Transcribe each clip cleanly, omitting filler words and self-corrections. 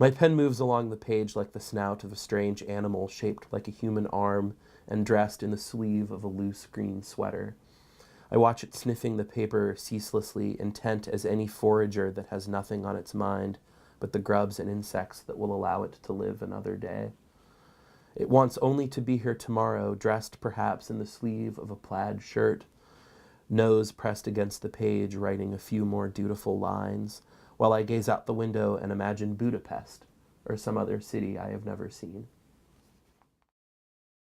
My pen moves along the page like the snout of a strange animal shaped like a human arm and dressed in the sleeve of a loose green sweater. I watch it sniffing the paper ceaselessly, intent as any forager that has nothing on its mind but the grubs and insects that will allow it to live another day. It wants only to be here tomorrow, dressed perhaps in the sleeve of a plaid shirt, nose pressed against the page, writing a few more dutiful lines, while I gaze out the window and imagine Budapest or some other city I have never seen.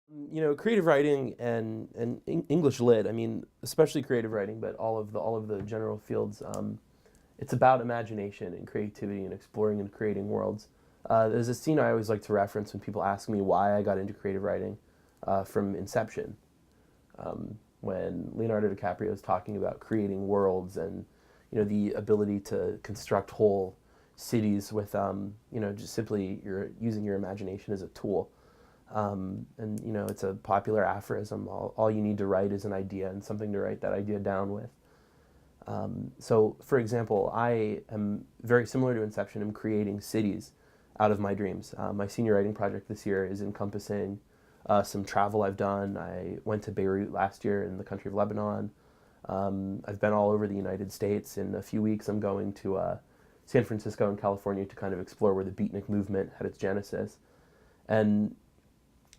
You know, creative writing and English lit, I mean, especially creative writing, but all of the general fields, it's about imagination and creativity and exploring and creating worlds. There's a scene I always like to reference when people ask me why I got into creative writing from Inception, when Leonardo DiCaprio is talking about creating worlds and, you know, the ability to construct whole cities with, you know, just simply using your imagination as a tool. And, you know, it's a popular aphorism. All you need to write is an idea and something to write that idea down with. So, for example, I am very similar to Inception. I'm creating cities out of my dreams. My senior writing project this year is encompassing some travel I've done. I went to Beirut last year in the country of Lebanon. I've been all over the United States. In a few weeks, I'm going to San Francisco and California to kind of explore where the beatnik movement had its genesis. And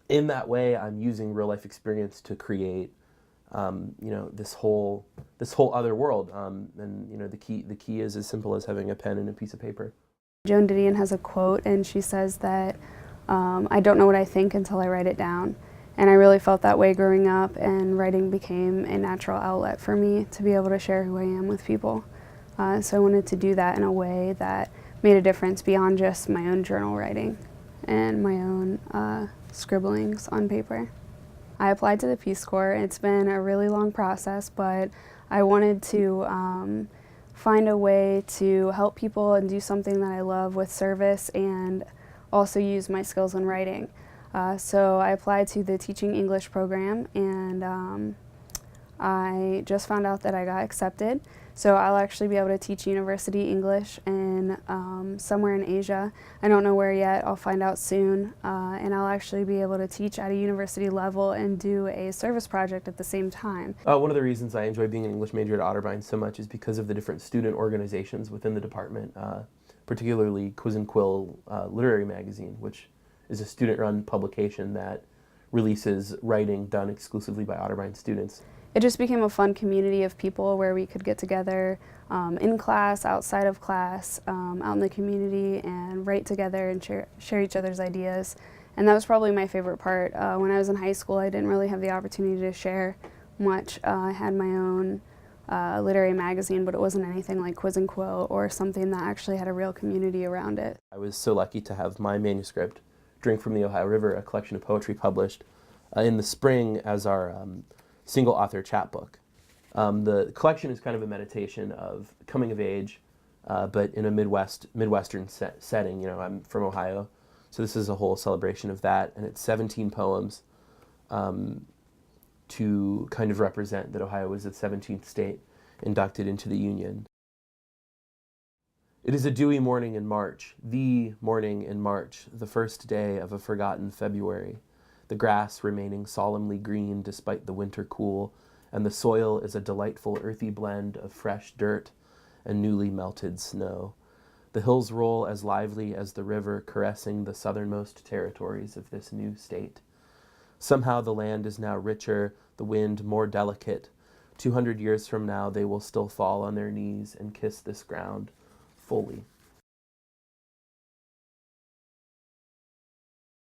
in that way, I'm using real life experience to create, you know, this whole other world. And you know, the key is as simple as having a pen and a piece of paper. Joan Didion has a quote, and she says that I don't know what I think until I write it down. And I really felt that way growing up, and writing became a natural outlet for me to be able to share who I am with people. So I wanted to do that in a way that made a difference beyond just my own journal writing and my own scribblings on paper. I applied to the Peace Corps. It's been a really long process, but I wanted to find a way to help people and do something that I love with service and also use my skills in writing. So I applied to the Teaching English program, and I just found out that I got accepted. So I'll actually be able to teach university English in somewhere in Asia. I don't know where yet, I'll find out soon. And I'll actually be able to teach at a university level and do a service project at the same time. One of the reasons I enjoy being an English major at Otterbein so much is because of the different student organizations within the department, particularly Quiz and Quill Literary Magazine, which is a student-run publication that releases writing done exclusively by Otterbein students. It just became a fun community of people where we could get together in class, outside of class, out in the community, and write together and share each other's ideas. And that was probably my favorite part. When I was in high school, I didn't really have the opportunity to share much. I had my own literary magazine, but it wasn't anything like Quiz and Quill or something that actually had a real community around it. I was so lucky to have my manuscript, Drink from the Ohio River, a collection of poetry, published in the spring as our single author chapbook. The collection is kind of a meditation of coming of age, but in a Midwestern setting. You know, I'm from Ohio, so this is a whole celebration of that, and it's 17 poems to kind of represent that Ohio was the 17th state inducted into the Union. It is a dewy morning in March, the morning in March, the first day of a forgotten February. The grass remaining solemnly green despite the winter cool, and the soil is a delightful earthy blend of fresh dirt and newly melted snow. The hills roll as lively as the river, caressing the southernmost territories of this new state. Somehow the land is now richer, the wind more delicate. 200 years from now they will still fall on their knees and kiss this ground fully.